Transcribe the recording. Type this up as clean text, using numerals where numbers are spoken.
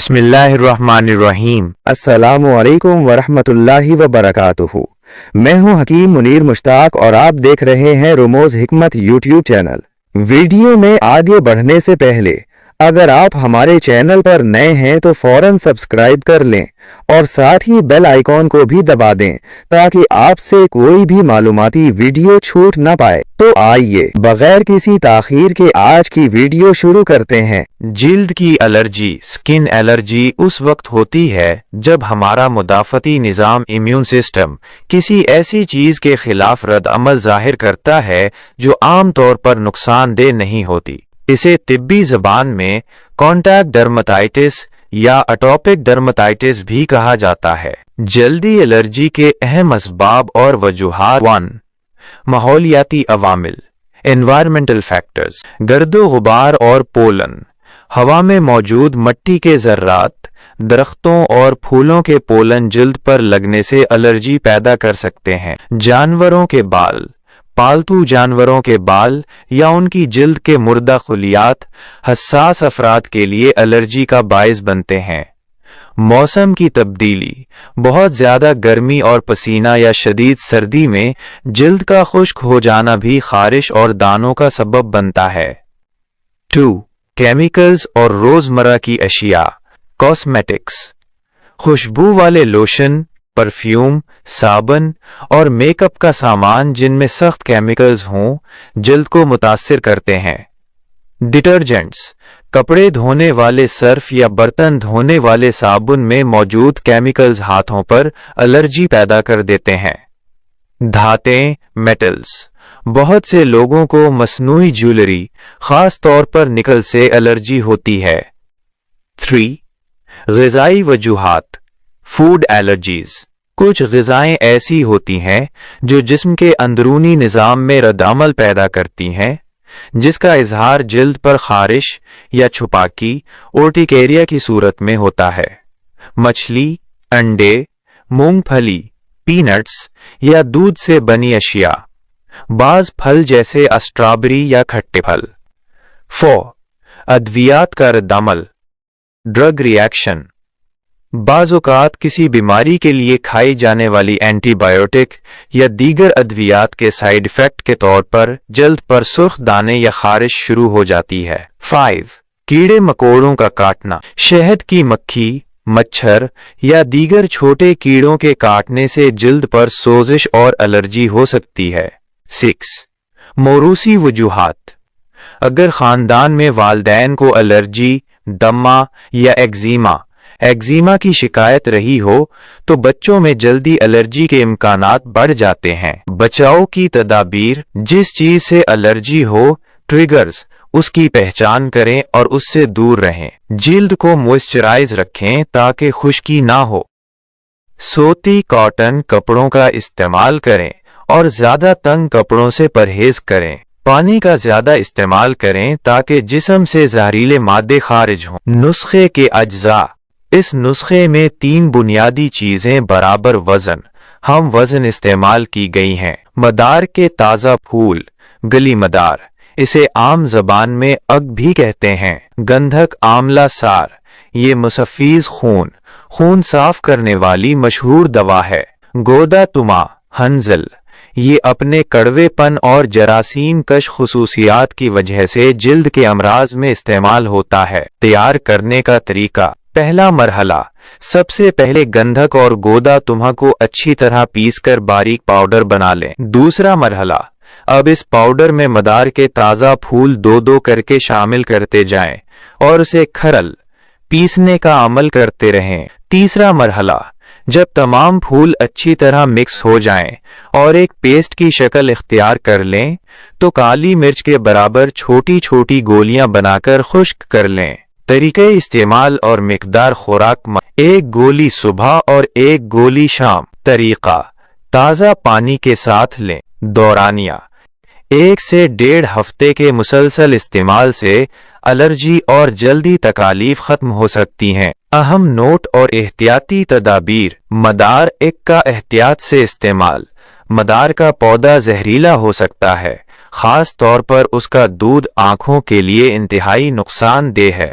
بسم اللہ الرحمن الرحیم۔ السلام علیکم ورحمۃ اللہ وبرکاتہ۔ میں ہوں حکیم منیر مشتاق اور آپ دیکھ رہے ہیں رموز حکمت یوٹیوب چینل۔ ویڈیو میں آگے بڑھنے سے پہلے اگر آپ ہمارے چینل پر نئے ہیں تو فوراً سبسکرائب کر لیں اور ساتھ ہی بیل آئیکن کو بھی دبا دیں تاکہ آپ سے کوئی بھی معلوماتی ویڈیو چھوٹ نہ پائے۔ تو آئیے بغیر کسی تاخیر کے آج کی ویڈیو شروع کرتے ہیں۔ جلد کی الرجی، سکن الرجی اس وقت ہوتی ہے جب ہمارا مدافعتی نظام امیون سسٹم کسی ایسی چیز کے خلاف رد عمل ظاہر کرتا ہے جو عام طور پر نقصان دہ نہیں ہوتی۔ اسے طبی زبان میں کانٹیکٹ ڈرماتائٹس یا اٹوپک ڈرماتائٹس بھی کہا جاتا ہے۔ جلدی الرجی کے اہم اسباب اور وجوہات۔ 1. ماحولیاتی عوامل انوائرمنٹل فیکٹرز، گرد و غبار اور پولن۔ ہوا میں موجود مٹی کے ذرات، درختوں اور پھولوں کے پولن جلد پر لگنے سے الرجی پیدا کر سکتے ہیں۔ جانوروں کے بال، پالتو جانوروں کے بال یا ان کی جلد کے مردہ خلیات حساس افراد کے لیے الرجی کا باعث بنتے ہیں۔ موسم کی تبدیلی، بہت زیادہ گرمی اور پسینہ یا شدید سردی میں جلد کا خشک ہو جانا بھی خارش اور دانوں کا سبب بنتا ہے۔ 2. کیمیکلز اور روزمرہ کی اشیاء کاسمیٹکس، خوشبو والے لوشن، پرفیوم، صابن اور میک اپ کا سامان جن میں سخت کیمیکلز ہوں جلد کو متاثر کرتے ہیں۔ ڈٹرجنٹس، کپڑے دھونے والے سرف یا برتن دھونے والے صابن میں موجود کیمیکلز ہاتھوں پر الرجی پیدا کر دیتے ہیں۔ دھاتیں، میٹلز، بہت سے لوگوں کو مصنوعی جیولری، خاص طور پر نکل سے الرجی ہوتی ہے۔ 3. غذائی وجوہات فوڈ الرجیز، کچھ غذائیں ایسی ہوتی ہیں جو جسم کے اندرونی نظام میں رد عمل پیدا کرتی ہیں جس کا اظہار جلد پر خارش یا چھپاکی اورٹیکیریا کی صورت میں ہوتا ہے۔ مچھلی، انڈے، مونگ پھلی، پینٹس یا دودھ سے بنی اشیاء، بعض پھل جیسے اسٹرابری یا کھٹے پھل۔ 4. ادویات کا رد عمل ڈرگ ری ایکشن، بعض اوقات کسی بیماری کے لیے کھائی جانے والی اینٹی بائیوٹک یا دیگر ادویات کے سائیڈ ایفیکٹ کے طور پر جلد پر سرخ دانے یا خارش شروع ہو جاتی ہے۔ 5. کیڑے مکوڑوں کا کاٹنا، شہد کی مکھی، مچھر یا دیگر چھوٹے کیڑوں کے کاٹنے سے جلد پر سوزش اور الرجی ہو سکتی ہے۔ 6. موروثی وجوہات، اگر خاندان میں والدین کو الرجی، دمہ یا ایگزیما کی شکایت رہی ہو تو بچوں میں جلدی الرجی کے امکانات بڑھ جاتے ہیں۔ بچاؤ کی تدابیر، جس چیز سے الرجی ہو، ٹریگرز، اس کی پہچان کریں اور اس سے دور رہیں۔ جلد کو موئسچرائز رکھیں تاکہ خشکی نہ ہو۔ سوتی کاٹن کپڑوں کا استعمال کریں اور زیادہ تنگ کپڑوں سے پرہیز کریں۔ پانی کا زیادہ استعمال کریں تاکہ جسم سے زہریلے مادے خارج ہوں۔ نسخے کے اجزاء، اس نسخے میں 3 بنیادی چیزیں برابر وزن، ہم وزن استعمال کی گئی ہیں۔ مدار کے تازہ پھول، گلی مدار، اسے عام زبان میں اگ بھی کہتے ہیں۔ گندھک آملہ سار، یہ مصفیز خون صاف کرنے والی مشہور دوا ہے۔ گودا تما ہنزل، یہ اپنے کڑوے پن اور جراثیم کش خصوصیات کی وجہ سے جلد کے امراض میں استعمال ہوتا ہے۔ تیار کرنے کا طریقہ، پہلا مرحلہ، سب سے پہلے گندھک اور گودا تما کو اچھی طرح پیس کر باریک پاؤڈر بنا لیں۔ دوسرا مرحلہ، اب اس پاؤڈر میں مدار کے تازہ پھول 2 کر کے شامل کرتے جائیں اور اسے کھرل پیسنے کا عمل کرتے رہیں۔ تیسرا مرحلہ، جب تمام پھول اچھی طرح مکس ہو جائیں اور ایک پیسٹ کی شکل اختیار کر لیں تو کالی مرچ کے برابر چھوٹی چھوٹی گولیاں بنا کر خشک کر لیں۔ طریقہ استعمال اور مقدار خوراک، 1 گولی صبح اور 1 گولی شام۔ طریقہ، تازہ پانی کے ساتھ لیں۔ دورانیہ، 1 سے 1.5 ہفتے کے مسلسل استعمال سے الرجی اور جلدی تکالیف ختم ہو سکتی ہیں۔ اہم نوٹ اور احتیاطی تدابیر، مدار ایک کا احتیاط سے استعمال، مدار کا پودا زہریلا ہو سکتا ہے، خاص طور پر اس کا دودھ آنکھوں کے لیے انتہائی نقصان دہ ہے۔